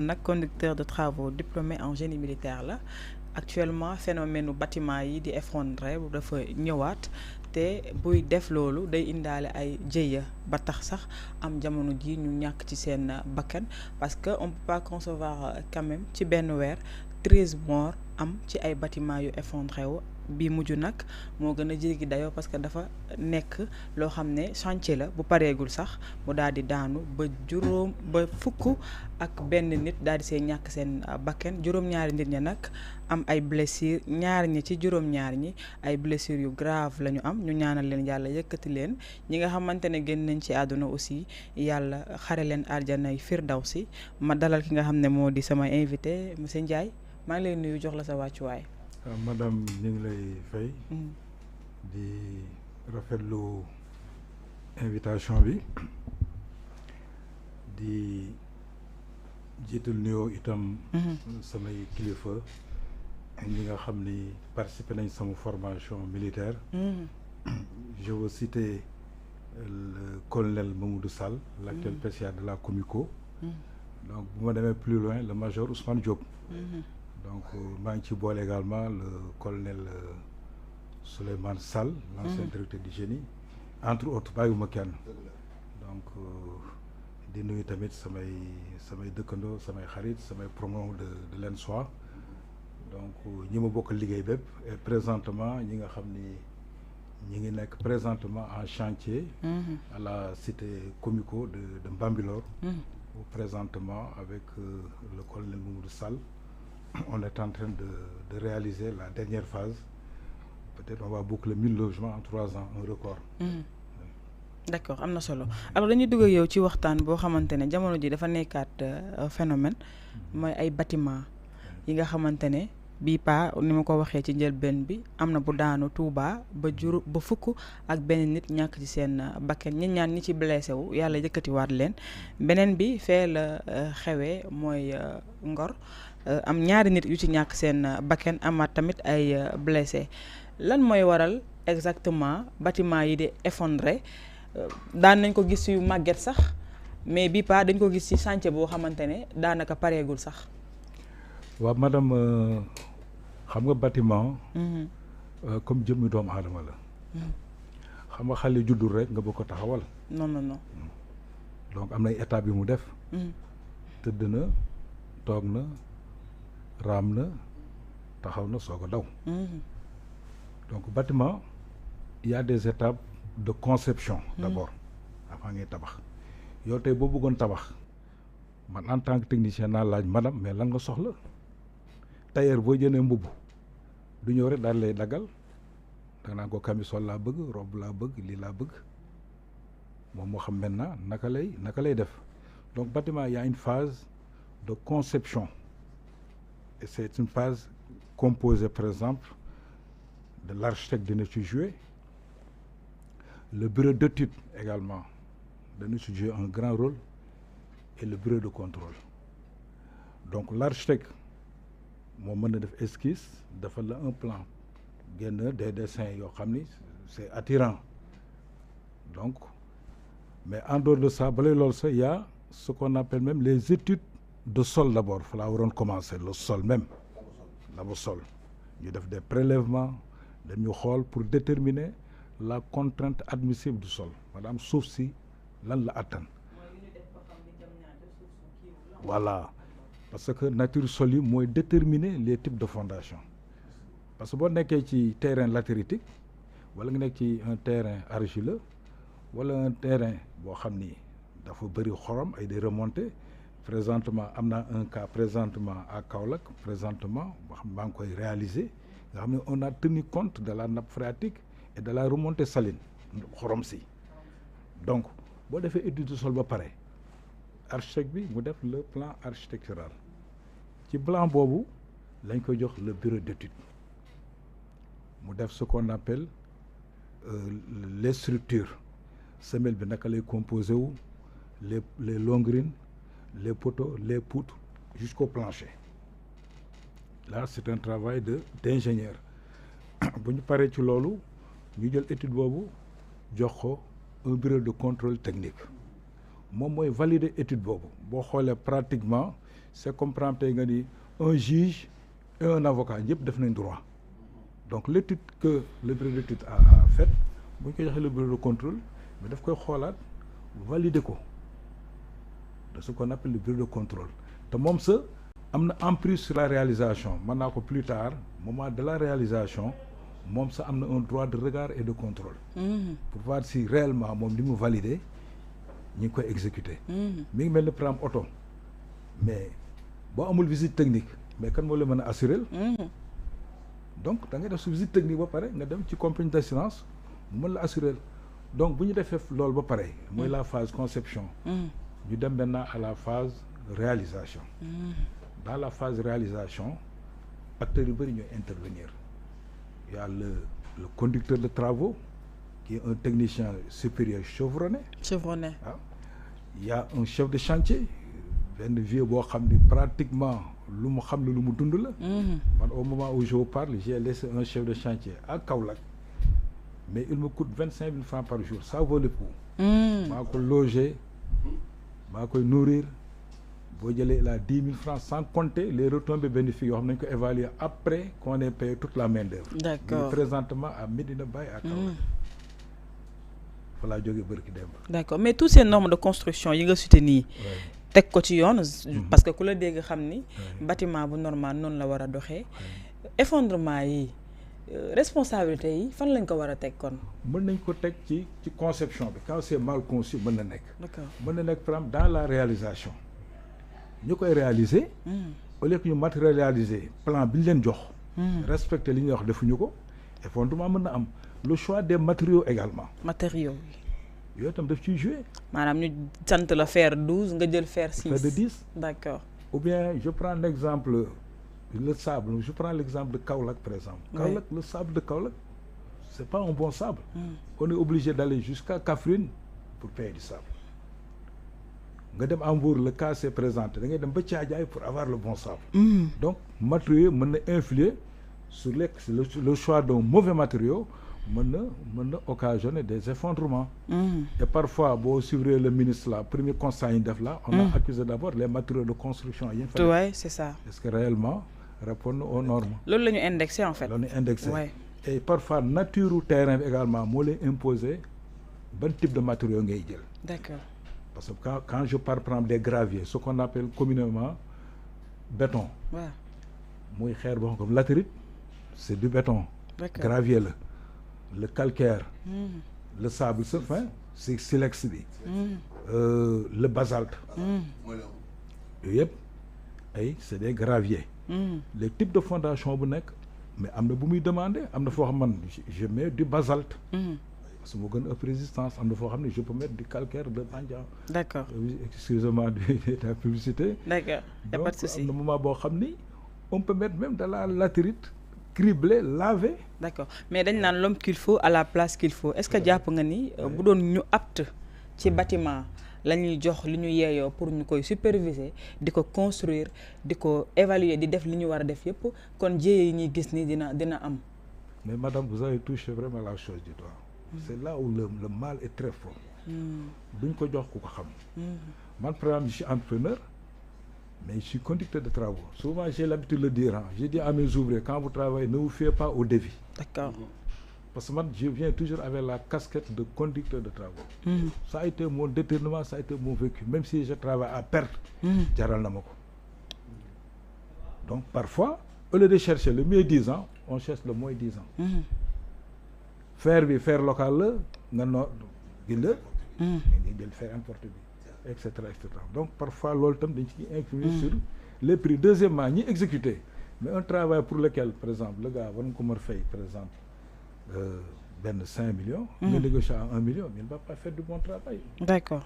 nag conducteur de travaux diplômé en génie militaire la actuellement phénomène bâtiment yi di effondré dafa ñëwaat te buy def loolu day indaale ay jëya ba tax sax am jamono ji ñu ñàkk ci seen bakkan parce que on peut pas concevoir quand même ci benn weer 13 morts am ci ay bâtiment yu effondré wu bi mujj nag moo gën a jéggi dayoo parce que dafa nekk loo xam ne chantier la bu pareegul sax mu daal di daanu ba juróom ba fukk ak benn nit daal di see ñàkk seen bakken juróom-ñaari nit ña nag am ay blessures ñaar ñi ci juróom-ñaar ñi ay blessures yu grave la ñu am ñu ñaanal leen yàlla yëkkati leen ñi nga xamante ne génn nañ ci àdduna aussi yàlla xare leen arjanay firdawsi ma dalal ki nga xam ne moo di sama invité monsieur Ndiaye maa ngi lay nuyu jox la sa wàccuwaay. madame ñu ngi lay fay. di rafetlu invitation bi di jiital nuyoo itam. samay kilifa ñi nga xam ni participé nañ sama formation militaire. Je veux citer le colonel Mamoudou Sall, l'actuel PCA de la Comico. Donc bu ma demee plus loin le major Ousmane Diop. Donc maa ngi ci boole également le colonel Souleymane Sall, l'ancien directeur du génie, entre autres bàyyiwuma kenn. Donc di nuyu tamit samay dëkkandoo samay xarit samay promo de l'ENSOA. Donc ñi ma bokk liggéey bépp et présentement ñi nga xam ni ñi ngi nekk présentement en chantier. À la cité Comico de Mbambilor. Présentement avec le colonel Mamoudou Sall. On est en train de réaliser la dernière phase. Peut-être on va boucler 1000 logements en 3 ans, un record. D'accord am na solo alors dañuy dugg ak yow ci waxtaan boo xamante ne jamono ji dafa nekkaat phénomène mooy ay bâtiment yi nga xamante ne bii pa ni ma ko waxee ci njëlbeen bi am na bu daanu Touba ba fukk ak benn nit ñàkk ci seen bakken ñaan ñi ci blessé wu yàlla yëkkatiwaat leen beneen bi fee la xewee mooy Ngor am ñaari nit yu ci ñàkk seen bakken amaat tamit ay blessé lan mooy waral exactement bâtiment yi di effondré daan nañ ko gis yu màgget sax mais bii pa dañ ko gis ci chantier boo xamante ne daanaka pareegul sax. waaw madame xam nga bâtiment comme jëmmi doomu aadama la. xam nga xale juddul rek nga bëgg ko taxawal. non. donc am na ay étapes yu mu def. tëdd na toog na raam na taxaw na soog a daw. donc bâtiment il y a des étapes de conception d'abord avant ngay tabax yow tey boo bëggoon tabax man en tant que technicien naa laaj madame mais lan nga soxla tailleur boo jëndee mbubb du ñëw rek daal lay daggal da nga naan ko camisole laa bëgg robe laa bëgg lii laa bëgg moom moo xam maintenant naka lay def donc bâtiment il y a une phase de conception et c'est une phase composée par exemple de l'architecte dina ci jouer le bureau d'étude également dana ci jouer un grand rôle et le bureau de contrôle donc l'architecte moo mën na def esquisse dafa la un plan génn des dessins yoo xam ni c'est attirant donc mais en dehors de ça balay loolu sax y a ce qu'on appelle même les études de sol d'abord fa laa waroon commencer le sol même d'abord sol ñu def des prélèvements dañu xool pour déterminer la contrainte admissible du sol maanaam suuf si lan la attan voilà parce que nature sol yi mooy déterminer les types de fondation parce que boo nekkee ci terrain latéritique wala nga nekk ci un terrain argileux wala un terrain boo xam ni dafa bëri xorom ay des remontées présentement am na un cas présentement à Kaolack présentement boo xam maa ngi koy réaliser nga xam ne on a tenu compte de la nappe phréatique et de la remontée saline xorom si donc boo defee étude du sol ba pare architecte bi mu def le plan architectural ci plan boobu lañ koy jox le bureau d'étude mu def ce qu'on appelle les structures semelle bi naka lay composé wu les longrines les poteaux les poutres jusqu'au plancher là c'est un travail d'ingénieur bu ñu paree ci loolu ñu jël étude boobu jox ko un bureau de contrôle technique moom mooy valider étude boobu boo xoolee pratiquement c'est comme par exemple tey nga ni un juge et un avocat ñëpp def nañ droit donc l'étude que le bureau d'étude a faite bu ñu ko joxee le bureau de contrôle mais daf koy xoolaat valider ko de ce qu'on appelle le bureau de contrôle te moom sa am na emprise sur la réalisation mën naa ko plus tard moment de la réalisation moom sa am na un droit de regard et de contrôle pour voir si réellement moom li mu validé ñi ngi koy exécuter mi ngi mel ni par exemple oto mais boo amul visite technique mais kan moo la mën a assurer donc da ngay def su visite technique ba pare nga dem ci compagnie d'assurance mu mën la assurer donc bu ñu defee loolu ba pare mooy la phase conception ñu dem maintenant à la phase réalisation dans la phase réalisation acteurs yu bëri ñooy intervenir il y a le conducteur de travaux qui est un technicien supérieur chevronné ah il y a un chef de chantier benn vieux boo xam ni pratiquement lu mu xam ne lu mu dund la man au moment où je vous parle j'ai laissé un chef de chantier à Kaolack mais il me coûte 25 000 francs par jour ça vaut le coup maa ko loger maa koy nourrir boo jëlee la 10 000 francs sans compter les retombées bénéfiques yoo xam nañ ko évaluer après qu'on ait payé toute la main d'œuvre. D'accord. Présentement à Medina Baye à Kaolack fa laa jógee bërki démb. D'accord mais tous ces normes de construction yi nga cité nii teg ko ci yoon parce que ku la dégg xam ni bâtiment bu normal noonu la war a doxee effondrement yi responsabilité yi fan lañ ko war a teg kon. mën nañ ko teg ci conception bi quand c'est mal conçu mën na nekk. D'accord. mën na nekk par exemple dans la réalisation ñu koy réaliser au lieu que ñu matérialiser plan bi ñu leen jox respecter li ñuy wax defuñu ko effondrement mën na am le choix des matériaux également. matériaux yi. yooyu itam daf ciy jouer. maanaam ñu sant la fer 12 nga jël fer 6. fer de 10. D'accord. ou bien je prends l'exemple le sable je prends l'exemple de Kaolack par exemple. Kaolack le sable de Kaolack c'est pas un bon sable. On est obligé d'aller jusqu'à Kaffrine pour payer du sable. nga dem à Mbour le cas s'est présenté da ngay dem ba Thiadiaye pour avoir le bon sable. Donc matériaux mën na influer sur le choix d'un mauvais matériau mën na occasionner des effondrements. Et parfois boo suivre le ministre là premier constat yi def là on a accusé d'abord les matériaux de construction yi fa. Ouais, c'est ça. Est-ce que réellement répondre aux normes. loolu la ñu indexé en fait. loolu la ñu indexé. Ouais. Et parfois nature u terrain bi également moo lay imposer ban type de matériaux ngay jël. D'accord. Parce que quand je parle par exemple des graviers ce qu'on appelle communément béton. waaw. muy xeer boo xam comme latérite c'est du béton. D'accord. Gravier la le calcaire. le sable fin c'est silex bi. Le basalte. yooyu yëpp ay c'est des graviers. Les types de fondation bu nekk mais am na bu muy demander am na foo xam man je mets du basalte. parce que moo gën ëpp résistance am na foo xam ne je peux mettre du calcaire de Bandia. D'accord. Excusez-moi de la publicité. D'accord. Y a pas de souci. Donc am na moment boo xam ni on peut mettre même de la latérite criblée lavée. D'accord mais dañ naan l'homme qu'il faut à la place qu'il faut est-ce que jàpp nga ni bu doon ñu apte ci bâtiment la ñuy jox li ñu yeeyoo pour ñu koy superviser di ko construire di ko évaluer di def li ñu war a def yëpp kon jéye yi ñuy gis ni dina am. Mais madame vous avez touché vraiment la chose du doigt. C'est là où le mal est très fort. duñ ko jox ku ko xam. Man par exemple je suis entrepreneur mais je suis conducteur de travaux. Souvent j'ai l'habitude de le dire je dis à mes ouvriers quand vous travaillez ne vous fiez pas au devis. D'accord. Parce que man je viens toujours avec la casquette de conducteur de travaux. Ça a été mon détournement, ça a été mon vécu même si je travaille à perte. jaral na ma ko. Donc parfois au lieu de chercher le mieux disant on cherche le moins disant. Fer bi fer local la nga no gi la nga jël fer importé bi et cetera donc parfois loolu tam dañ ci influer sur les prix. Deuxièmement ñi exécuter mais un travail pour lequel par exemple le gars war nga ko mën fay par exemple benn 5 millions nga négocier à 1 million mais il va pas faire du bon travail. D'accord.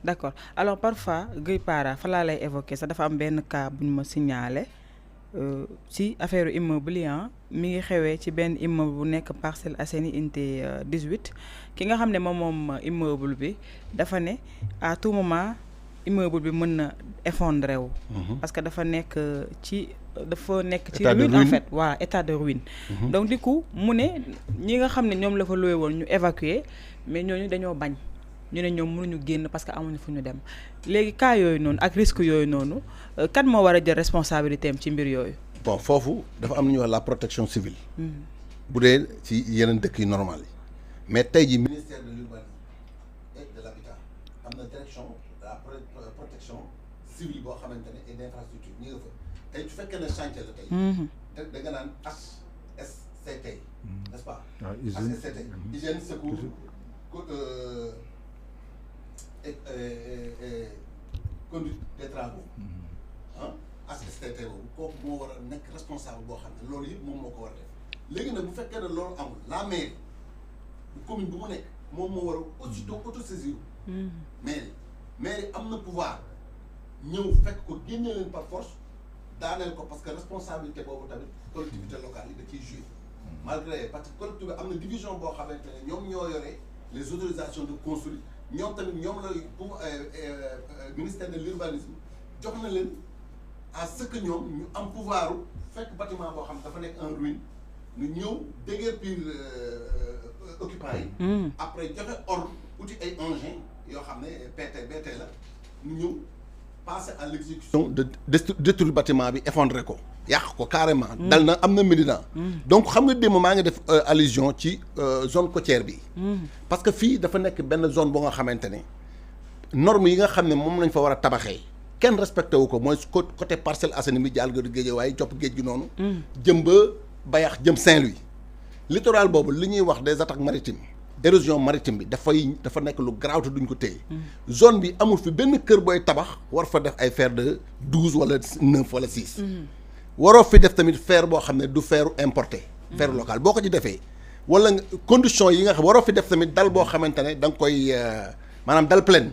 D'accord alors parfois Gueye Para fa laa lay évoquer sax dafa am benn cas bu ñu ma signalé ci affaire immeuble yi mi ngi xewee ci benn immeuble bu nekk Parcelles Assainies unité 18 ki nga xam ne moom immeuble bi dafa ne à tout moment immeuble bi mën na effondré wu. parce que dafa nekk ci ruine en fait waaw état de ruine. Donc du coup mu ne ñi nga xam ne ñoom la fa loué woon ñu évacuer mais ñooñu dañoo bañ ñu ne ñoom mënuñu génn parce que amuñu fu ñu dem léegi cas yooyu noonu ak risque yooyu noonu kan moo war a jël responsabilité am ci mbir yooyu. bon foofu dafa am lu ñuy wax la protection civile. bu dee ci yeneen dëkk yu normal yi mais tey jii ministère de l'urbanisme et de l'habitat am na direction de la protection civile boo xamante ne et d'infrastructure ñu nga fa tey su fekkee ne chantier la tey. da nga naan HSCT. n'est-ce pas. HSCT hygiène secours conduite des travaux. HSCT boobu kooku moo war a nekk responsable boo xam ne loolu yëpp moom moo ko war a def léegi nag bu fekkee ne loolu amul la mairie bu commune bu mu nekk moom moo war a aussitôt autosaisir mairie am na pouvoir ñëw fekk ko génne leen par force daaneel ko parce que responsabilité boobu tamit collectivité locale yi da ciy joué malgré parce que collectivité am na division boo xamante ne ñoom ñoo yore les autorisations de construire ñoom tamit ñoom la pour ministère de l'urbanisme jox na leen à ce que ñoom ñu am pouvoir fekk bâtiment boo xam dafa nekk en ruine ñu ñëw déguerpir occupants yi. après joxe ordre uti ay engins yoo xam ne BT la ñu ñëw passer à l'exécution de détruire bâtiment bi effondrer ko yàq ko carrément. dal na am na Médina. donc xam nga démb maa ngi def allusion ci zone côtière bi. parce que fii dafa nekk benn zone boo nga xamante ne normes yi nga xam ne moom lañ fa war a tabaxee. kenn respecté wu ko mooy côté Parcelles Assainies bi jaal ga géej waaye jopp géej gi noonu. jëm ba Bayax jëm Saint-Louis. littoral boobu li ñuy wax des attaques maritimes érosion maritime bi dafa nekk lu garaaw te duñ ko téye. zone bi amul fi benn kër booy tabax war fa def ay fer de 12 wala 9 wala 6. waroo fi def tamit fer boo xam ne du feru importé. fer local boo ko ci defee wala condition yi nga xam waroo fi def tamit dal boo xamante ne da nga koy maanaam dal pleine.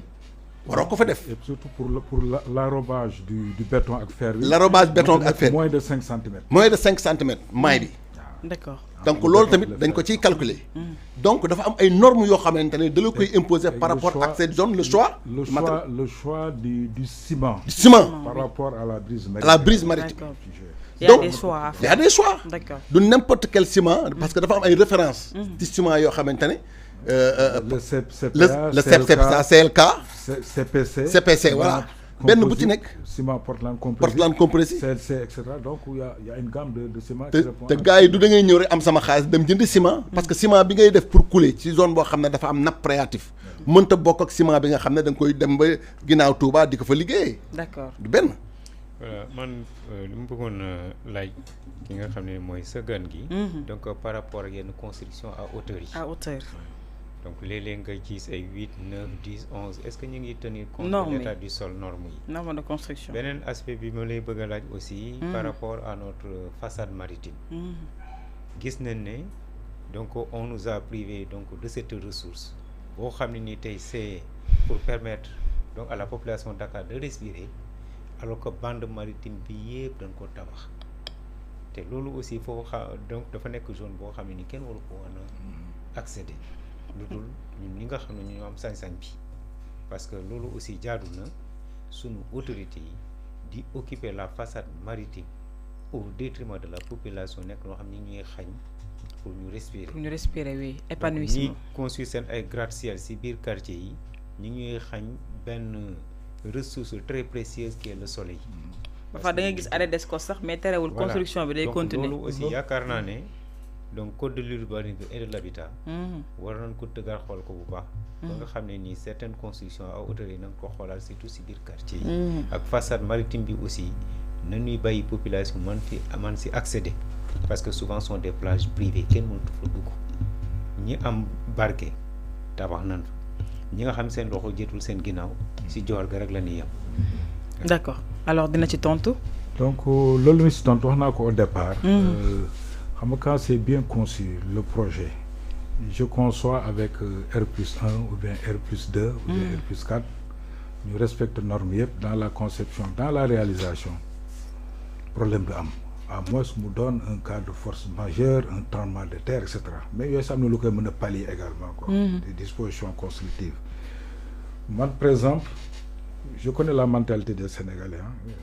waroo ko fa def. et surtout pour l'arrobage du béton ak fer bi. l'arrobage béton ak fer moins de 5 centimètres. moins de 5 centimètres maay bi. d'accord. donc loolu tamit dañ ko ciy calculer. donc dafa am ay normes yoo xamante ne da la koy imposer par rapport ak cette zone le choix du ciment. par rapport à la brise maritime. la brise maritime. Il y a des choix à faire. Il y a des choix. D'accord. De n'importe quel ciment parce que dafa am ay références. ci ciment yoo xamante ne. le CPA CLK. CPC voilà. benn bu ci nekk. ciment Portland compressé. CLC et cetera donc il y a une gamme de ciment. te gars yi du da ngay ñëw rek am sama xaalis dem jënd ciment. parce que ciment bi ngay def pour couler ci zone boo xam ne dafa am nappe phréatique. mënta bokk ak ciment bi nga xam ne da nga koy dem ba ginnaaw Touba di ko fa liggéeyee. d'accord du benn. voilà man li mu bëggoon laaj ki nga xam ne mooy sa gan gi. donc par rapport ak yenn construction à hauteur yi. à hauteur. donc léeg-léeg nga gis ay 8 9 10 11 est-ce que ñu ngi tenir compte de l'état du sol norme yi. norme de construction. beneen aspect bi ma lay bëgg a laaj aussi. par rapport à notre façade maritime. gis nañ ne donc on nous a privé donc de cette ressource boo xam ne ni tey c'est pour permettre donc à la population de Dakar de respirer. alors que bande maritime bi yëpp dañ ko tabax te loolu aussi foo donc dafa nekk zone boo xam ne ni kenn waru ko woon a accéder lu dul ñun ñi nga xam ne ñoo am sañ-sañ bi parce que loolu aussi jaadu na sunu autorité yi di occuper la façade maritime au détriment de la population nekk loo xam ne ñuy xañ pour ñu respirer. pour ñu respirer oui épanouissement. ñi construire seen ay gratte-ciel ci biir quartier yi ñi ñuy xañ benn. ressource très précieuse qui est le soleil. parfois da ngay gis arrêt d'escos sax mais terewul construction bi day continuer. donc loolu aussi yaakaar naa ne donc code de l'urbanisme et de l'habitat. war nañ ko tëggal xool ko bu baax. ba nga xam ne nii certaines constructions à hauteur yi nañ ko xoolal surtout si biir quartier yi. ak façade maritime bi aussi na ñuy bàyyi population man si accéder parce que souvent sont des plages privées kenn mënatu fa dugg ñi am barke tabax nañ fa. ñi nga xam seen loxo jëtul seen ginnaaw si joor ga rek la ñuy yem. d'accord alors dina ci tontu. donc loolu mi si tontu wax naa ko au départ. xam nga quand c'est bien conçu le projet je conçois avec R+1 ou bien R+2 ou bien R+4 ñu respecte normes yëpp dans la conception dans la réalisation problème du am à moins mu doon un cas de force majeure un tremblement de terre et cetera mais yooyu sax am na lu koy mën a pallier également quoi. des dispositions constructives man par exemple je connais la mentalité des Sénégalais hein.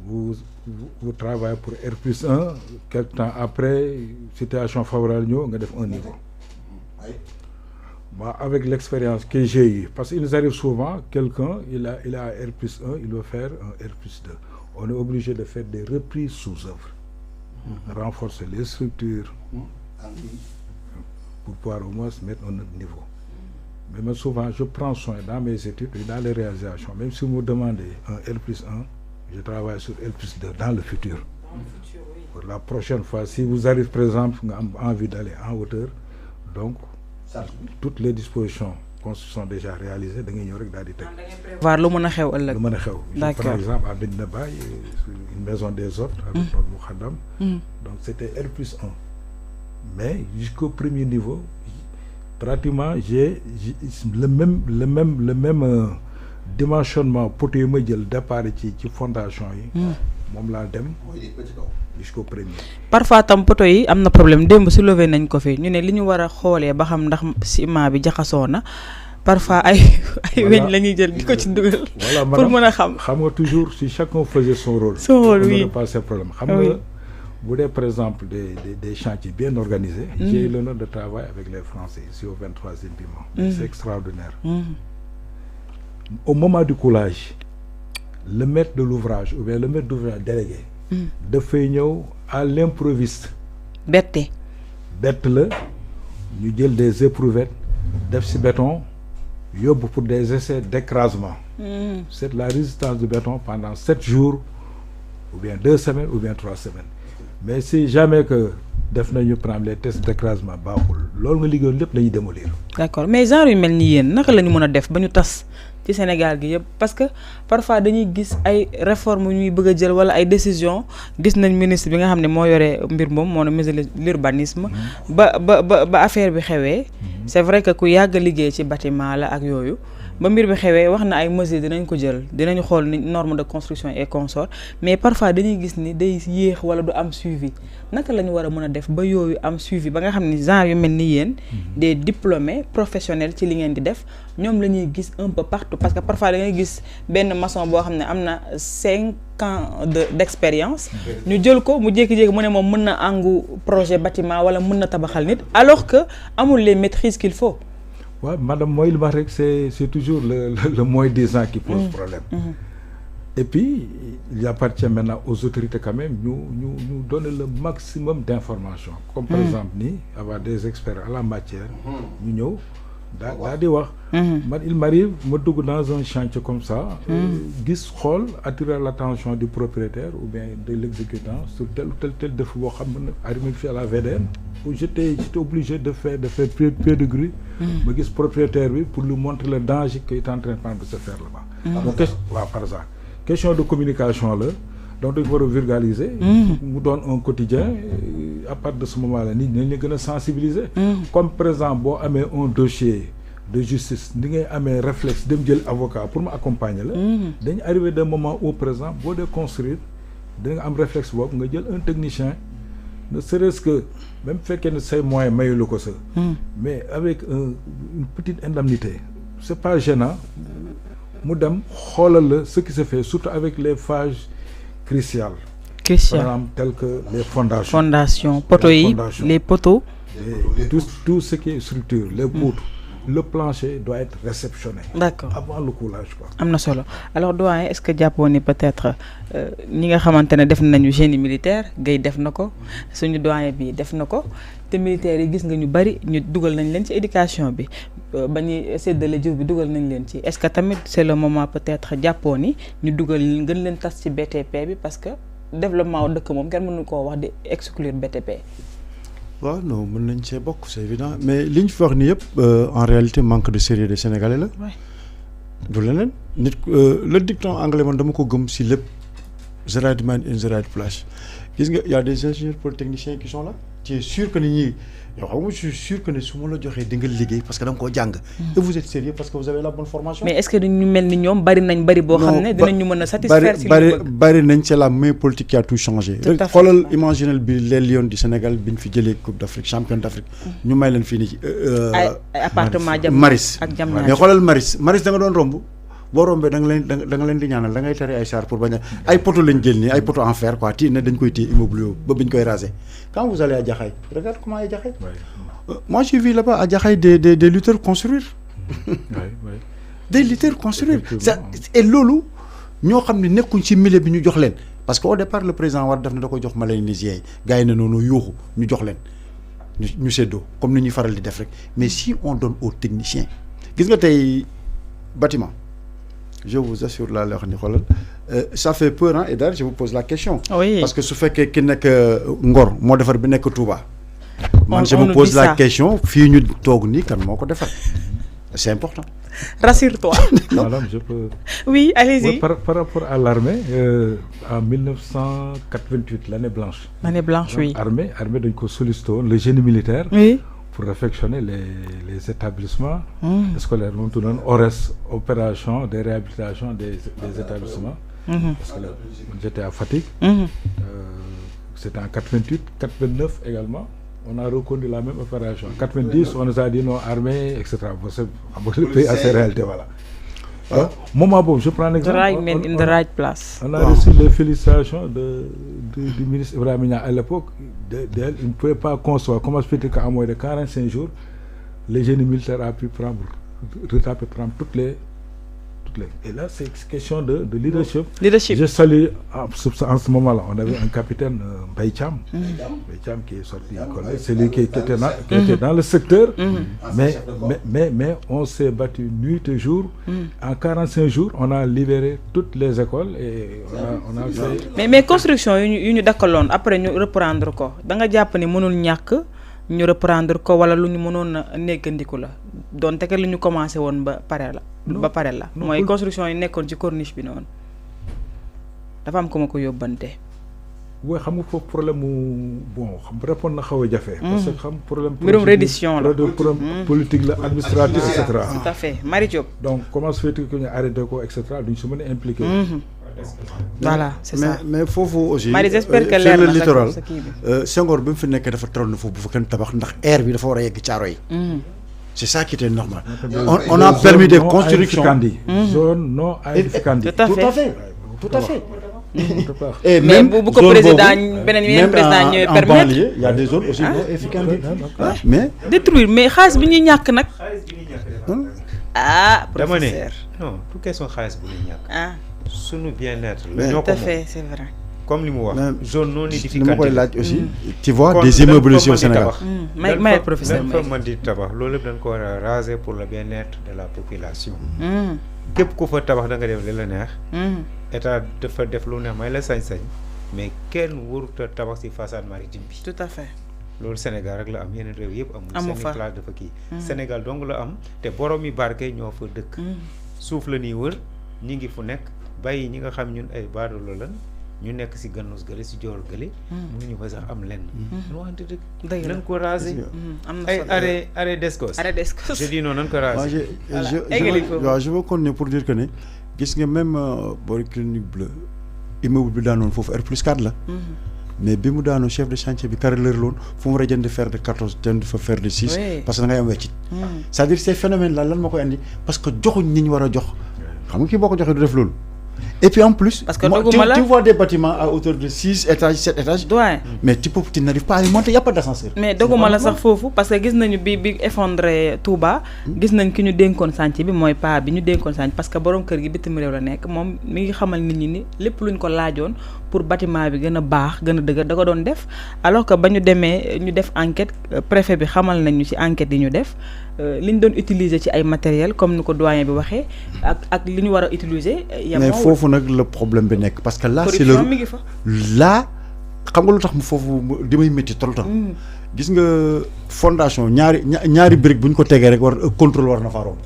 Vous travaillez pour R+1 quelque temps après situation favorable ñëw nga def un niveau Moi, avec l'expérience que j'ai eue, parce qu'il nous arrive souvent, quelqu'un, il a R+1, il veut faire un R+2. On est obligé de faire des reprises sous œuvre, renforcer les structures pour pouvoir au moins se mettre à un autre niveau. Mais moi, souvent, je prends soin dans mes études et dans les réalisations. Même si vous me demandez un R+1, je travaille sur R+2 dans le futur. Pour la prochaine fois, si vous arrivez, par exemple, envie d'aller en hauteur, donc, toutes les dispositions sont déjà réalisées. Voir le mën a xew ëllëg. Par exemple, à Medina Baye, une maison des hôtes avec notre Moukhadam. Donc, c'était R+1. Mais jusqu'au premier niveau, pratiquement, j'ai le même dimensionnement pour que je départ ci fondation yi. Mom la dem jusqu'au premier. Parfois tam poto yi amna problème demb soulever nañ ko fi ñu ne li ñu wara xolé ba xam ndax ciment bi jaxasoo na parfois ay weñ lañuy jël diko ci dugal pour mëna xam nga toujours si chacun faisait son rôle oui. On pas ces problèmes xam nga vous avez par exemple des chantiers bien organisés. J'ai eu l'honneur de travailler avec les Français ici au 23e piment. C'est extraordinaire. Au moment du coulage, le maître de l'ouvrage ou bien le maître d'ouvrage délégué de ñëw à l'improviste. Bête la ñu jël des éprouvettes def ci béton yóbbu pour des essais d'écrasement. C'est la résistance du béton pendant 7 jours ou bien 2 semaines ou bien 3 semaines. Mais si jamais que def nañu prendre les tests d'écrasement baaxul loolu nga liggéey lépp lañuy démolir. D'accord mais genre yu mel ni yéen naka la ñu mën a def ba ñu tas ci Sénégal gi yëpp parce que parfois dañuy gis ay réformes ñuy bëgg a jël wala ay décisions gis nañ ministre bi nga xam ne moo yore mbir moom moo ministre de l'urbanisme ba affaire bi xewee c'est vrai que ku yàgg liggéey ci bâtiment la ak yooyu ba mbir bi xewee wax na ay mesures dinañ ko jël dinañ xool ni norme de construction et consort mais parfois dañuy gis ni day yéex wala du am suivi naka la ñu war a mën a def ba yooyu am suivi ba nga xam ni genre yu mel ni yéen des diplômés professionnels ci li ngeen di def ñoom la ñuy gis un peu partout parce que parfois da ngay gis benn maçon boo xam ne am na 5 ans d'expérience ñu jël ko mu jékki-jékki mu ne moom mën na àngu projet bâtiment wala mën na tabaxal nit alors que amul les maîtrises qu'il faut. Ouais, madame, moi, c'est toujours le moins des ans qui pose problème. Et puis, il appartient maintenant aux autorités quand même nous donner le maximum d'informations. Comme par exemple, avoir des experts à la matière, nous il m'arrive, je suis dans un chantier comme ça, attirer l'attention du propriétaire ou bien de l'exécutant sur tel ou tel défaut, arriver à la VDN, où j'étais obligé de faire pied de grue, le propriétaire pour lui montrer le danger qu'il est en train de se faire là-bas. Donc, par exemple, question de communication là, donc il faut vulgariser, nous donne un quotidien, à partir de ce moment-là, nous sommes sensibiliser. Comme par exemple, si on a un dossier de justice, nous avons un réflexe de me avocat pour m'accompagner. Nous arrivé d'un moment où, par exemple, pour construire, nous avons un réflexe, nous avons un technicien, ne serait-ce que, même fait que nous sommes moyens, mais avec une petite indemnité, ce n'est pas gênant. Nous avons ce qui se fait, surtout avec les phases cruciales. Par exemple, telles que les fondations. Les poteaux. Tout ce qui est structure, les poutres. Le plancher doit être réceptionné. D'accord. Avant le coulage. Alors, doyen, est-ce que Diapone peut-être nous avons fait génie militaire, Gaye def nako, suñu doyen bi def nako, té militaire yi gis nga ñu bari ñu duggal nañ leen ci éducation bi bañi sédalé jiw bi duggal nañ leen ci. Est-ce que tamit c'est le moment peut-être Diapone ñu duggal gën leen tass ci BTP bi parce que développement dëkk mom kenn mënu ko wax di exclure BTP. Ouais, non, c'est évident. Mais ligne en réalité, manque de sérieux des Sénégalais. Là. Ouais. Le dicton anglais, c'est le the right man in the right place. Il y a des ingénieurs polytechniciens qui sont là. Tu es sûr que je suis sûr que nous sommes là parce que nous sommes et vous êtes sérieux parce que vous avez la bonne formation. Mais est-ce que nous sommes bari satisfaire si c'est la même politique qui a tout changé. Imaginez les Lions du Sénégal qui ont fait la Coupe d'Afrique, champion d'Afrique. Nous avons fini. Appartement Maris. Mais Maris, Maris, boo rombee da nga leen di ñaanal da ngay tere ay char pour bañ a ay poteaux lañ jël nii ay poteaux en fer quoi ne dañ koy téye immeuble ba biñ koy raser quand vous allez à Jaxaay regarde comment à Jaxaay moi j'ai vu là-bas à Jaxaay des lutteurs construire des lutteurs construire ça et loolu ñoo xam ne nekkuñ ci milieu bi ñu jox leen parce que au départ le président war def na da ko jox Malaynésien yi gars yi ne noonu yuuxu ñu jox leen ñu séddoo comme ni ñuy faral di def rek mais si on donne aux techniciens gis nga tey bâtiment je vous assure laa lay wax ni xoolal ça fait peur hein et d'ailleurs je vous pose la question oui. parce que su fekkee ki nekk Ngor moo defar bi nekk Touba man je me pose la question fii ñu toog nii kan moo ko defar c'est important. Rassure-toi. Madame, je peux... Oui, allez-y. Ouais, par rapport à l'armée, en 1988, l'année blanche. L'année blanche, oui. Armée dañ ko sollicité le génie militaire. Oui. Pour réfectionner les établissements scolaires. Moom tuddoon ORES, opération de réhabilitation des établissements. Parce que là, j'étais à Fatick. C'était en 88, 89 également. On a reconnu la même opération. En 90, on nous a dit non, armée, etc. Le pays a ses réalités, voilà. Moment bon, je prends un exemple. The right man in the right place. On a reçu les félicitations du ministre Ibrahima Niang à l'époque. Il ne pouvait pas concevoir comment se fait qu'en moins de 45 jours, le génie militaire a pu prendre toutes les... Et là, c'est question de leadership. Je salue en ce moment-là, on avait un capitaine Mbaye Thiam qui est sorti du collège, c'est lui qui était dans le secteur, mais on s'est battu nuit et jour. En 45 jours, on a libéré toutes les écoles et on a fait... Mais construction, nous avons après nous reprendre quoi. Dans le Japon, nous avons ñu reprendre ko wala lu ñu mënoon a néggandiku la donte que lu ñu commencé woon ba pare la mooy construction yi nekkoon ci corniche bi noonu dafa am ko ma ko yóbbante waaw xam nga foofu problème mu bon xam répondre na xaw a jafe parce que xam problème mbirum reddition la problème politique la administratif et cetera tout à fait Marie Diop donc comment se fait que ñu arrêté ko et cetera duñ si mën a impliqué voilà c'est ça mais foofu aussi Marie j'espère que sur le littoral Senghor bi mu fi nekkee dafa taroon na foofu bu fa kenn tabax ndax air bi dafa war a yegg caaro yi c'est ça qui était normal on a permis des constructions zone non aedificandi tout à fait et même bu ko président beneen président ñëwee permettre il y a des zones aussi non aedificandi mais détruire mais xaalis bi ñuy ñàkk nag dama ne non pour question xaalis bu ñuy ñàkk sunu bien-être la ñoo ko tout à fait c'est vrai comme li mu wax zone non édificante li ma koy laaj aussi tu vois des immeubles ici au Sénégal may professeur dañ fa mën di tabax loolu lépp dañ ko war a raser pour le bien-être de la population képp ku fa tabax da nga def li la neex état dafa def lu neex may la sañ-sañ mais kenn warut a tabax ci façade maritime bi tout à fait loolu Sénégal rek la am yeneen réew yëpp amul seen place dafa kii Sénégal dong la am te borom yi barke ñoo fa dëkk suuf la ñuy wër ñi ngi fu nekk bàyyi ñi nga xam ñun ay baadoolo lan ñu nekk ci gannus gële ci joor gële mënuñu fa sax am lenn ñu waxante dëgg nañ ko raser ay arrêt d'escos je dis non nañ ko raser waaw je veux continuer pour dire que ne gis nga même boori clinique bleu immeuble bi daanoon foofu R+4 la mais bi mu daanoo chef de chantier bi carreleur loon fu mu war a jënd fer de 14 jënd fa fer de 6 parce que da ngay am weccit c'est-à-dire ces phénomènes là lan moo koy andi parce que joxuñ ni ñu war a jox xam nga kii boo ko joxee du def loolu et puis en plus parce que tu vois des bâtiments à hauteur de 6 étages 7 étages mais tu n'arrives pas à y monter y a pas d'ascenseur mais doguma la sax foofu parce que gis nañu bi effondré Touba gis nañ ki ñu dénkoon chantier bi mooy paa bi ñu dénkoon chantier parce que borom kër gi bitim réew la nekk moom mi ngi xamal nit ñi ni lépp luñ ko laajoon pour bâtiment bi gën a baax gën a dëgër da ko doon def alors que ba ñu demee ñu def enquête préfet bi xamal nañu ci enquête yi ñu def li ñu doon utiliser ci ay matériel comme ni ko doyen bi waxee ak li ñu war a utiliser mais foofu nag le problème bi nekk parce que là c'est le là xam nga lu tax mu foofu di may métti trop temps gis nga fondation ñaari brique bu ñu ko tegee rek war contrôle war na faa romb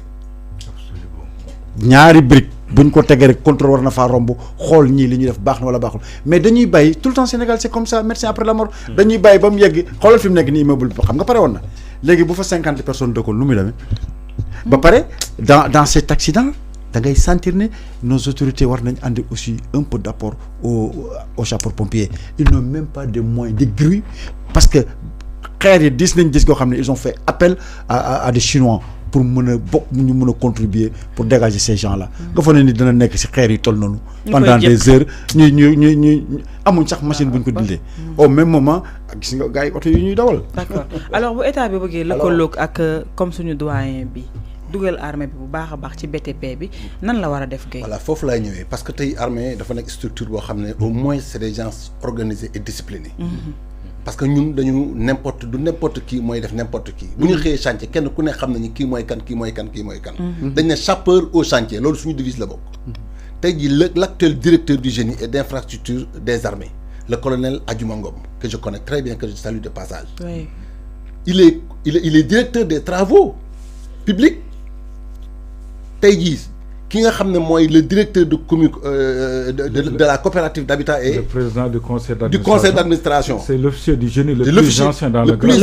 ñaari brique bu ñu ko tegee rek contrôle war na faa romb xool ñii li ñuy def baax na wala baaxul mais dañuy bàyyi tout le temps Sénégal c'est comme ça médecin après la mort dañuy bàyyi ba mu yegg xoolal fi mu nekk nii immeuble bi xam nga pare woon na léegi bu fa 50 personnes dëkkoon nu muy demee ba pare dans cet accident da ngay sentir ne nos autorités war nañ andi aussi un peu d'apport aux sapeurs-pompiers ils n'ont même pas de moyens de grue parce que xeer yi dis nañ gis goo xam ne ils ont fait appel à des Chinois pour mën a bokk ñu mën a contribuer pour dégager ces gens là. nga fa ne ni dana nekk si xeer yi toll noonu. pendant des heures ñu amuñ sax machine bu ñu ko dindee. au même moment ak gis nga gars yi oto yi ñuy dawal. d'accord alors bu état bi bëggee lëkkaloog ak comme suñu doyen bi dugal armée bi bu baax a baax ci BTP bi nan la war a def. voilà foofu laay ñëwee parce que tey armée dafa nekk structure boo xam ne au moins c'est des gens organisés et disciplinés. parce que ñun dañu n'importe qui mooy def n'importe qui. bu ñu xëyee chantier kenn ku ne xam nañu kii mooy kan kii mooy kan kii mooy kan. dañ ne sapeur au chantier loolu suñu devise la bokk. tey jii l'actuel directeur du génie et d'infrastructure des armées le colonel Adjuma Ngom que je connais très bien que je salue de passage. Oui. il est directeur des travaux publics. tey jii ki nga xam ne mooy le directeur de la coopérative d'habitat et le président du conseil d'administration. C'est l'officier du génie le plus ancien dans le grade.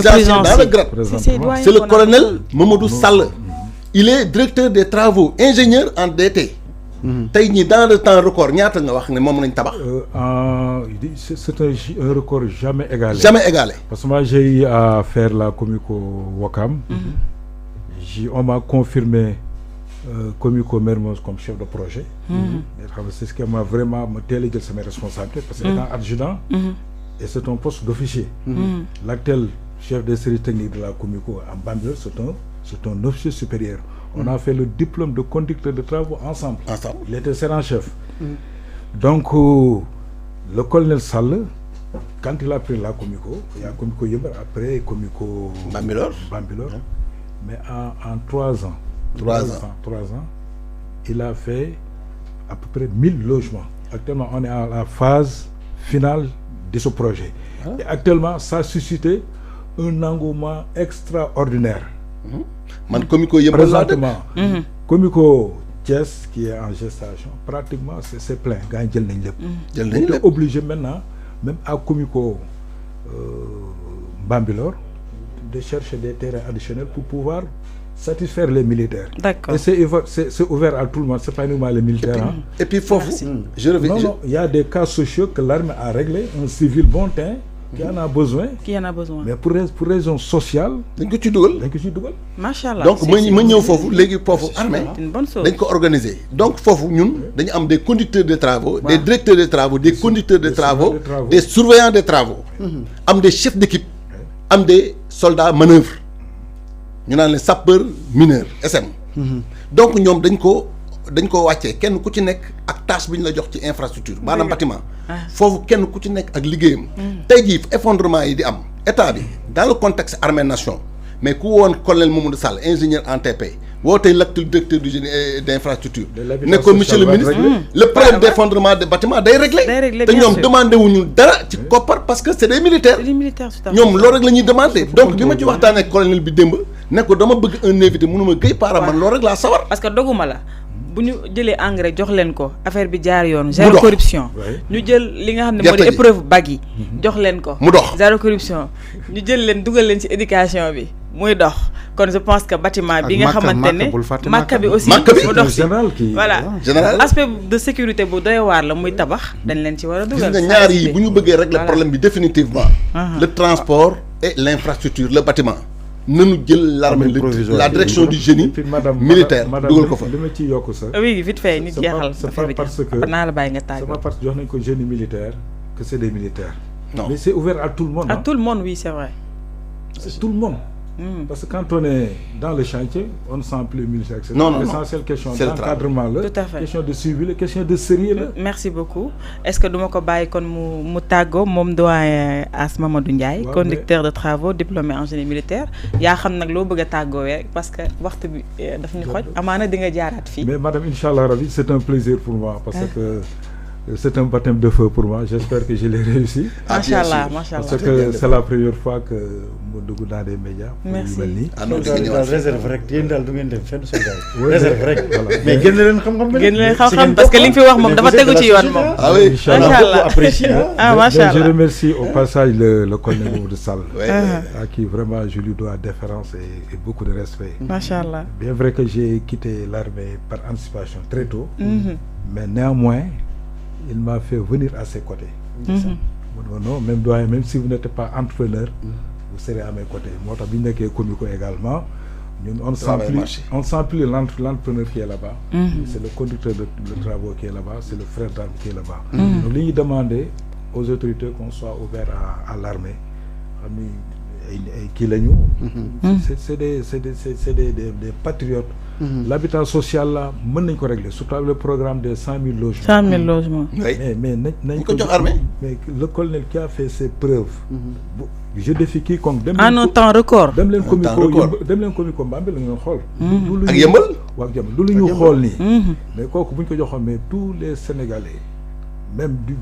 C'est le colonel Mamadou Sall. Il est directeur des travaux, ingénieur en DT. tey ñii dans le temps record ñaata nga wax ne moom lañ tabax. C'est un record jamais égalé. Jamais égalé. Parce que moi j'ai eu à faire la Comico Wakam. On m'a confirmé Comico Mermoz comme chef de projet. C'est ce qui m'a vraiment teel a jël sama responsabilité parce que étant adjudant et c'est un poste d'officier. L'actuel chef des services techniques de la Comico en Bambilor c'est un officier supérieur. On a fait le diplôme de conducteur de travaux ensemble. Il était sergent-chef. Donc le colonel Sall, quand il a pris la Comico, il y a Comico Yember, après Comico Bambilor. Mais en 3 ans. 3 ans, il a fait à peu près 1000 logements. Actuellement, on est à la phase finale de ce projet. Et actuellement, ça a suscité un engouement extraordinaire. Comico présentement, Comico Thiès, qui est en gestation, pratiquement c'est plein. On est obligé maintenant, même à Comico Bambilor, de chercher des terrains additionnels pour pouvoir satisfaire les militaires. D'accord. Et c'est ouvert à tout le monde, c'est pas uniquement les militaires. Et puis, je reviens. Non, il y a des cas sociaux que l'armée a réglés, un civil bon teint, qui en a besoin. Mais pour raison sociale, dañ ko ci dugal. Machallah. Donc ma ñëw foofu léegi foofu armée dañ ko organiser. Donc foofu ñun dañu am des conducteurs de travaux, des directeurs de travaux, des conducteurs de travaux, des surveillants de travaux, am des chefs d'équipe, am des soldats manœuvre. Ñu naan les sapeurs mineurs SM. Donc ñoom dañ ko wàccee kenn ku ci nekk ak tâche bi ñu la jox ci infrastructure maanaam bâtiment foofu kenn ku ci nekk ak liggéeyam. tey jii effondrement yi di am état bi dans le contexte armée nation mais ku woon colonel Mamadou Sall ingénieur en TP woo tey l'actuel directeur du génie d'infrastructure ne ko monsieur le ministre le problème d'effondrement de bâtiment day réglé te ñoom demandé wuñu dara ci koppar parce que c'est des militaires ñoom loolu rek la ñuy demandé donc bi ma ci waxtaanee ak colonel bi démb ne ko dama bëgg un invité mënuma gëy para man loolu rek laa sawar parce que doguma la bu ñu jëlee engrais jox leen ko affaire bi jaar yoon zéro corruption ñu jël li nga xam ne moo di épreuve bac yi jox leen ko mu dox zéro corruption ñu jël leen dugal leen ci éducation bi muy dox kon je pense que bâtiment bi nga xamante ne màkka bi aussi mu dox si voilà aspect de sécurité bu doy waar la muy tabax dañ leen ci war a dugal gis nga ñaar yi bu ñu bëggee régler problème bi définitivement le transport et l'infrastructure le bâtiment nanu jël l'armée la direction du génie militaire dugal ko fa li ma ciy yokk sax oui vite fait nit jeexal c'est pas parce que naa la bàyyi nga tàgg c'est pas parce que jox nañ ko génie militaire que c'est des militaires non mais c'est ouvert à tout le monde à tout le monde oui c'est vrai c'est tout le monde parce que quand on est dans le chantier on ne sent plus militaire etc. Non, l'essentiel question d'encadrement la question de suivi la question de sérieux la merci beaucoup est-ce que duma ko bàyyi kon mu tàggoo moom doyen As Mamadou Ndiaye conducteur de travaux diplômé en génie militaire yaa xam nag loo bëgg a tàggoowee rek parce que waxtu bi daf ñu xoj amaana di nga jaaraat fii mais madame inchallah rabi c'est un plaisir pour moi parce que c'est un baptême de feu pour moi j'espère que je l'ai réussi machallah parce que c'est la première fois que mu dugg dans des médias merci daal réserve rek yéen daal du ngeen dem fenn soldat réserve rek mais génn leen xam-xam parce que li nga fi wax moom dafa tegu ci yoon moom ah oui machallah machallah je remercie au passage le colonel Mamadou Sall à qui vraiment je lui dois déférence et beaucoup de respect machallah bien vrai que j'ai quitté l'armée par anticipation très tôt mais néanmoins il m'a fait venir à ses côtés. Non, même si vous n'êtes pas entrepreneur, vous serez à mes côtés. Moi, je suis Comico également. on ne sent plus l'entrepreneur qui est là-bas. C'est le conducteur de travaux qui est là-bas, c'est le frère d'armes qui est là-bas. Donc li ñuy demander aux autorités qu'on soit ouvert à l'armée. Qui lañu c'est des patriotes. L'habitat social là mën nañ ko régler surtout avec le programme de 100 000 logements. 100 000 logements. mais nañ ko jox armée. Mais le colonel qui a fait ses preuves. Je défie quiconque. En un temps record. dem leen comico Bambey la ngeen xool. ak yëmbal. waaw ak yëmbal lu ñu xool nii. mais kooku bu ñu ko joxoon mais tous les Sénégalais. Même du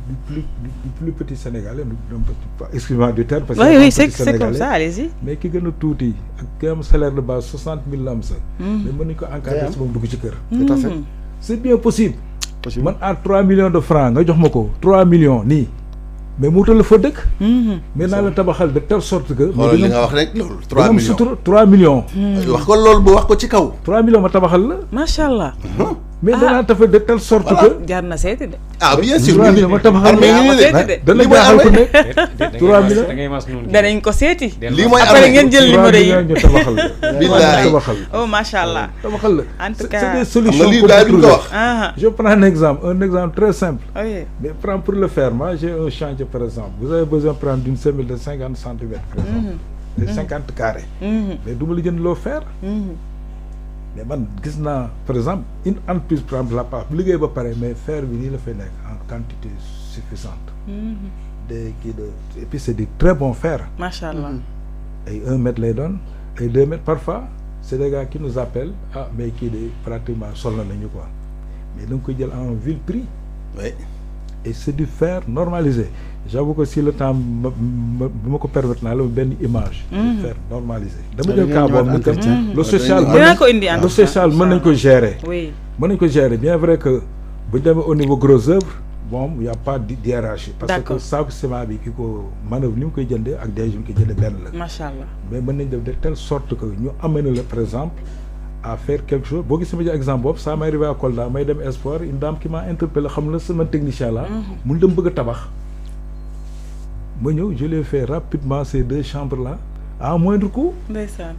plus petit Sénégalais, excusez-moi du terme, parce que oui, c'est comme ça, allez-y. Mais qui gagne tout, qui a un salaire de base 60 000 lams, mais moi, je encadré ce bon tout à fait. C'est bien possible. Man à 3 millions de francs, je dis 3 millions, ni. Mais je le fais. Mais dans le tabac, de telle sorte que. 3 millions. 3 millions. 3 millions, je tabac. Machallah. Mais danaa tafa de telle sorte que. jaar na seeti de. Ah bien sûr. ma tabaxal dana jaaxal ku nekk 3 millions danañ ko seeti. lii mooy après ngeen jël numéro yi ñu tabaxal. billahi tabaxal. Oh machallah. tabaxal la. En tout cas c'est des solutions pour trouver. Je prends un exemple très simple. Oui. Mais pour le faire, moi j'ai un chantier par exemple. Vous avez besoin de prendre une semelle de 50 cm par exemple. De 50 carrés. Mais du ma la jënd loo faire. Mais man gis naa par exemple une entreprise par exemple la part bu liggéey ba pare mais fer bi nii la fay nekk en quantité suffisante. Et puis c'est du très bon fer. Machallah. Et 1 mètre lay doon et 2 mètres parfois c'est des gars qui nous appellent mais kii de pratiquement sol nañu quoi mais da nga koy jël en vil prix. Oui. Et c'est du fer normalisé. J'avoue que si le temps bu ma ko permettre naa la benn image. du fer normalisé. dama jël cas boobu le social. dinaa ko indi le social mën nañ ko gérer. Oui. mën nañ ko gérer bien vrai que bu ñu demee au niveau gros œuvre bon y a pas de hiérarchie. Parce que saaku ciment bi ki ko manœuvre ni mu koy jëndee ak DG bi koy jëndee benn la. Machallah. Mais mën nañ def de telle sorte que ñu amène la par exemple à faire quelque chose boo gisee ma jël exemple boobu ça m'est arrivé à Kolda may dem Espoir une dame qui m'a interpellé xam na sama technicien là. mun dem bëgg a tabax. ma ñëw je l'ai fait rapidement ces 2 chambres là à moindre coût. ndeysaan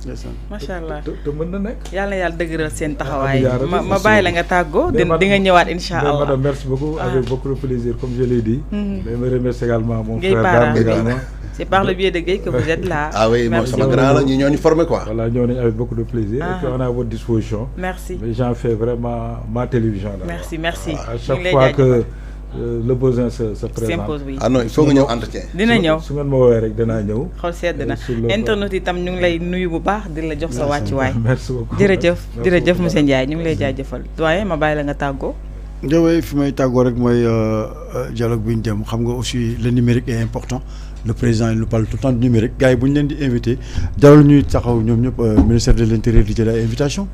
machallah. te mën na nekk. yàlla na yàlla dëgëral seen taxawaay. ma bàyyi la nga tàggoo. di nga ñëwaat incha allah. madame merci beaucoup. avec beaucoup de plaisir comme je l'ai dit. mais me remercie également mon Guèye frère Para également. c'est par le biais de Guèye que vous êtes là. Ah oui moi sama grand la ñoo ñu formé quoi. Voilà ñëw nañu avec beaucoup de plaisir. Et puis on est à votre disposition. Merci. Mais j'en fais vraiment ma télévision là. Merci. À chaque fois que le besoin se présente. s'impose oui. Ah non il faut nga ñëw entretien. dina ñëw su ngeen ma woowee rek danaa ñëw. xool sedd na internet itam ñu ngi lay nuyu bu baax di la jox sa wàccuwaay. merci beaucoup jërëjëf monsieur Ndiaye ñu ngi lay jaajëfal doyen ma bàyyi la nga tàggoo. Ndiaye fi may tàggoo rek mooy dialogue bi ñu dem xam nga aussi le numérique est important le président il nous parle tout le temps du numérique gars yi bu ñu leen di invité jarul ñuy taxaw ñoom ñëpp ministère de l'intérieur di jël ay invitation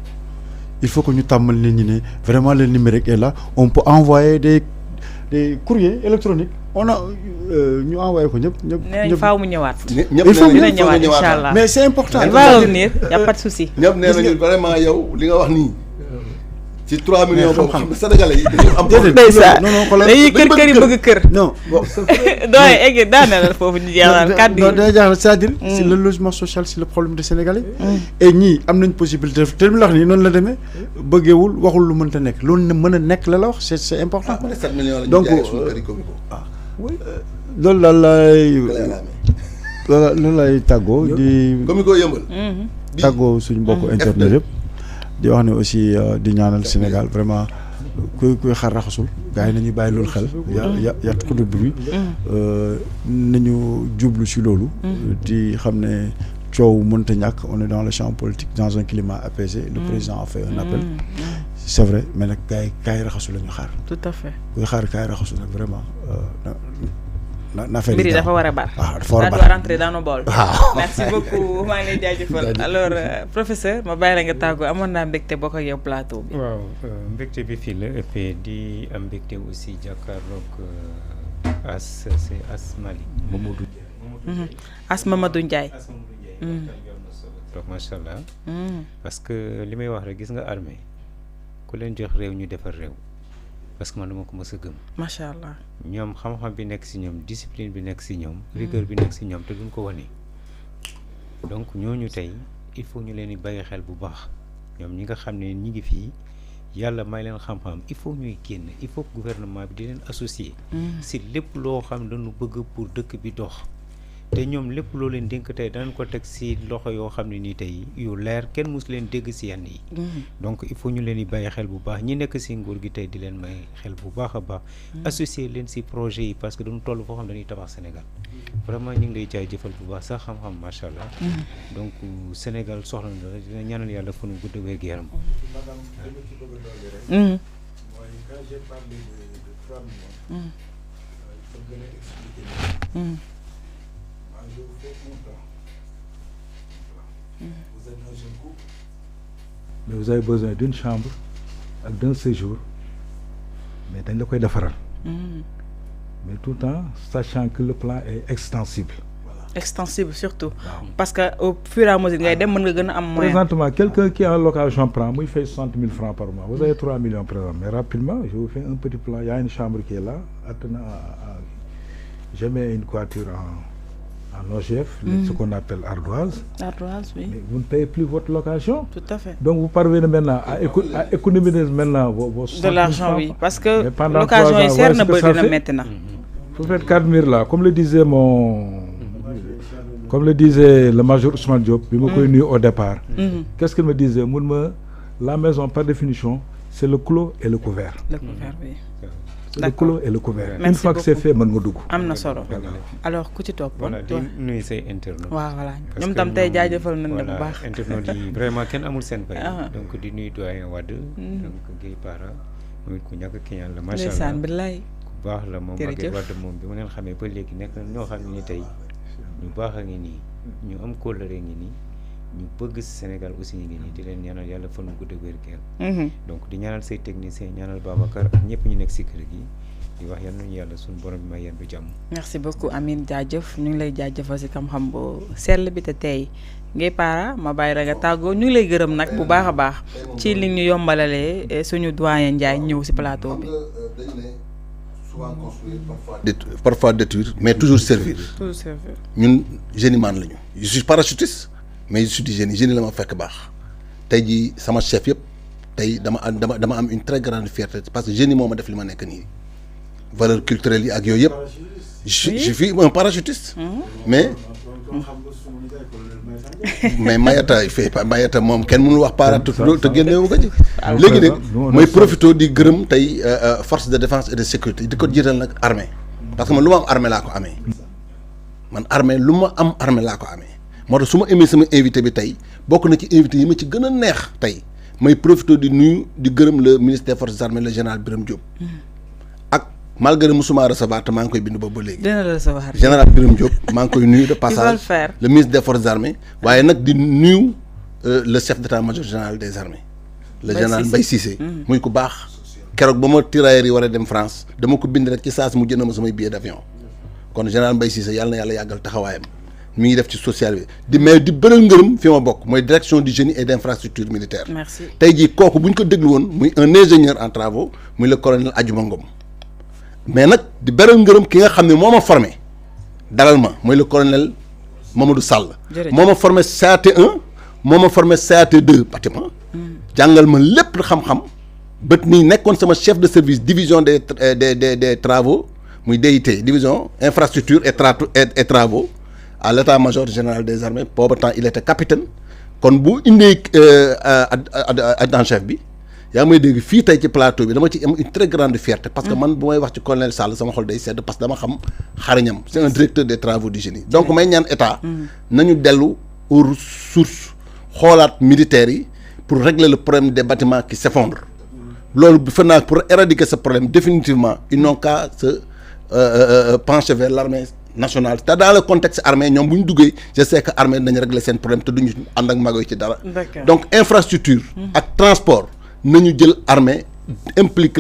il faut que ñu tàmmal nit ñi ne vraiment le numérique est là on peut envoyer des courriers électroniques on a ñu envoyé ko ñëpp. nee nañ faaw mu ñëwaat. ñëpp dina ñëwaat incha allah mais c'est important. il va revenir y a pas de souci. ñëpp nee nañu vraiment yow li nga wax nii. ci 3 millions boobu xam nga sénégalais yi dañu am. ndeysaan non xoolal dañuy kër yi bëgg kër. non bon. doy egg daanaka foofu ñu jeexal kàddu non dina jaaxal c'est-à-dire c'est le logement social c'est le problème des sénégalais. et ñii am nañ possibilité te li mu la wax nii noonu la demee bëggeewul waxul lu mënta nekk loolu na mën a nekk la la wax c'est important. 7 millions la ñu donc jaayee suñu kër yi comico. loolu daal loolu lay tàggoo di. comico yëmbal. tàggoo suñu mbokku internet yëpp. di wax ne aussi di ñaanal Sénégal vraiment kuy xar raxasul gars yi nañuy bàyyi loolu xel y a trop de bruit nañu jublu ci loolu di xam ne coow mënta ñàkk on est dans le champ politique dans un climat apaisé le président a fait un appel c'est vrai mais nag gars yi kaay raxasu la ñu xaar tout à fait kuy xaar kaay raxasu nag vraiment na fay mbir yi dafa war a bar. waaw dafa war a bar ça doit rentrer dans nos bols. merci beaucoup maa ngi lay jaajëfal alors professeur ma bàyyi la nga tàggoo amoon naa mbégte bokk ak yow plateau bi. waaw mbégte bi fii la et puis di am mbégte aussi jàkkaarloog Asmali. Mamadou Ndiaye. Mamadou Ndiaye. donc macha allah. parce que li may wax rek gis nga armée ku leen jox réew ñu defar réew. parce que man dama ko mës a gëm. macha allah ñoom xam-xam bi nekk ci ñoom discipline bi nekk ci ñoom. rigueur bi nekk ci ñoom te duñ ko wane. donc ñooñu tey il faut ñu leen di bàyyi xel bu baax ñoom ñi nga xam ne ñi ngi fii yàlla may leen xam-xam il faut ñuy génn il faut que gouvernement bi di leen associer si lépp loo xam dañu bëgg pour dëkk bi dox te ñoom lépp loo leen dénk tey danañ ko teg si loxo yoo xam ne nii tey yu leer kenn mus leen dégg si yenn yi donc il faut ñu leen di bàyyi xel bu baax ñi nekk si nguur gi tey di leen may xel bu baax a baax associer leen si projet yi parce que dañu toll foo xam dañuy tabax Sénégal vraiment ñu ngi lay jaajëfal bu baax sax xam-xam macha allah donc Sénégal soxla na la dina ñaanal yàlla fu nu gudd wér gu yaram madame li ma ci bëgg a dolli rek mooy quand j'ai parlé de 3 millions il faut gën a expliquer je vous fais mon temps. Vous êtes un jeune couple. Mais vous avez besoin d'une chambre ak d'un séjour mais dañ la koy defaral. Mais tout le temps sachant que le plan est extensible. Extensible surtout. Parce que au fur et à mesure ngay dem mën nga gën a am moyen. Présentement quelqu'un qui en location prend muy fay 60 000 francs par mois vous avez 3 millions par exemple mais rapidement je vous fais un petit plan il y a une chambre qui est là attenant à je mets une voiture en OGF, ce qu'on appelle ardoise. Ardoise, oui. Mais vous ne payez plus votre location. Tout à fait. Donc vous parvenez maintenant à économiser maintenant vos de l'argent, oui. Parce que l'occasion est sert maintenant. Vous faites 4 000 là, comme le disait le major Ousmane Diop, il me connu au départ. Qu'est-ce qu'il me disait? La maison, par définition, c'est le clos et le couvert. Le couvert, oui. Le clos et le couvert. Une fois que c'est fait, man nga dugg. Amna solo. Alors ku ci top. Voilà di nuyu say internautes. Waaw voilà. ñoom tam tey jaajëfal nañ la bu baax. Internautes yi vraiment kenn amul seen fay. Donc di nuyu doyen Wade. Donc Guèye Para muy ku ñàkk ki ñaan la macha allah. Ndeysaan billaay. Ku baax la moom ak Wade moom bi mu leen xamee ba léegi nekk ñoo xam ne tey ñu baax a ngi nii ñu am kóllëre ngi nii ñu bëgg Sénégal aussi ñu ngi nii di leen ñaanal yàlla fan gu gudd wér gu donc di ñaanal say technicien ñaanal Babacar ak ñëpp ñu nekk si kër gi di wax yal nañu yàlla suñu borom bi may yéen du jàmm. merci beaucoup Amine jaajëf ñu ngi lay jaajëfal si xam-xam bu sell bi te tey Guèye Para ma bàyyi la nga tàggoo ñu ngi lay gërëm nag bu baax a baax ci li ñu yombalalee suñu doyen Ndiaye ñëw si plateau bi. souvent construire parfois détruire mais toujours servir. toujours servir. ñun génieman lañu. je suis parachutiste mais je suis du génie la ma fekk baax tey jii sama chef yëpp tey dama am une très grande fierté parce que génie moo ma def li ma nekk nii valeur culturelle yi ak yooyu yëpp. je suis un parachutiste. mais Mayata moom kenn mënul wax parachutiste te génnewu ko ci. léegi nag mooy profité di gërëm tey force de défense et de sécurité di ko jiital nag armée parce que man lu ma am armée laa ko amee man armée lu ma am armée laa ko amee moo tax su ma aimé sama invité bi tey bokk na ci invité yi ma ci gën a neex tey may profité di nuyu di gërëm le ministre des forces armées le général Birame Diop ak malgré musuma recevoir te maa ngi koy bind ba léegi. dina la recevoir général Birame Diop maa ngi koy nuyu de passage le ministre des forces armées waaye nag di nuyu le chef d'état-major général des armées le général Mbaye Cissé muy ku baax keroog ba ma tirailleurs yi war a dem France dama ko bind rek ci saa si mu jënd ma samay billet d'avion kon général Mbaye Cissé yàlla na yàlla yàggal taxawaayam mi ngi def ci social bi di mais di bëral ngërëm fi ma bokk mooy direction du génie et d'infrastructure militaire. merci tey jii kooku bu ñu ko déglu woon muy un ingénieur en travaux muy le colonel Adjuma Ngom mais nag di bëral ngërëm ki nga xam ne moo ma formé dalal ma mooy le colonel Mamadou Sall. moo ma formé CAT1 moo ma formé CAT2 bâtiment jàngal ma lépp xam-xam bët nii nekkoon sama chef de service division des travaux muy DIT division infrastructure et travaux à l'état-major général des armées booba temps il était capitaine kon bu indee adjudant chef bi yaa may dégg fii tey ci plateau bi dama ci am une très grande fierté parce que man bu may wax ci colonel Sall sama xol day sedd parce que dama xam xarañam c'est un directeur des travaux du génie donc may ñaan état nañu dellu aux ressources xoolaat militaires yi pour régler le problème des bâtiments qui s'effondrent loolu bi fa naa pour éradiquer ce problème définitivement ils n'ont qu'à se pencher vers l'armée nationale te dans le contexte armé ñoom bu ñu duggee je sais que armée nañu régler seen problème te duñu ànd ak magoy ci dara donc infrastructure ak transport nañu jël armée impliqué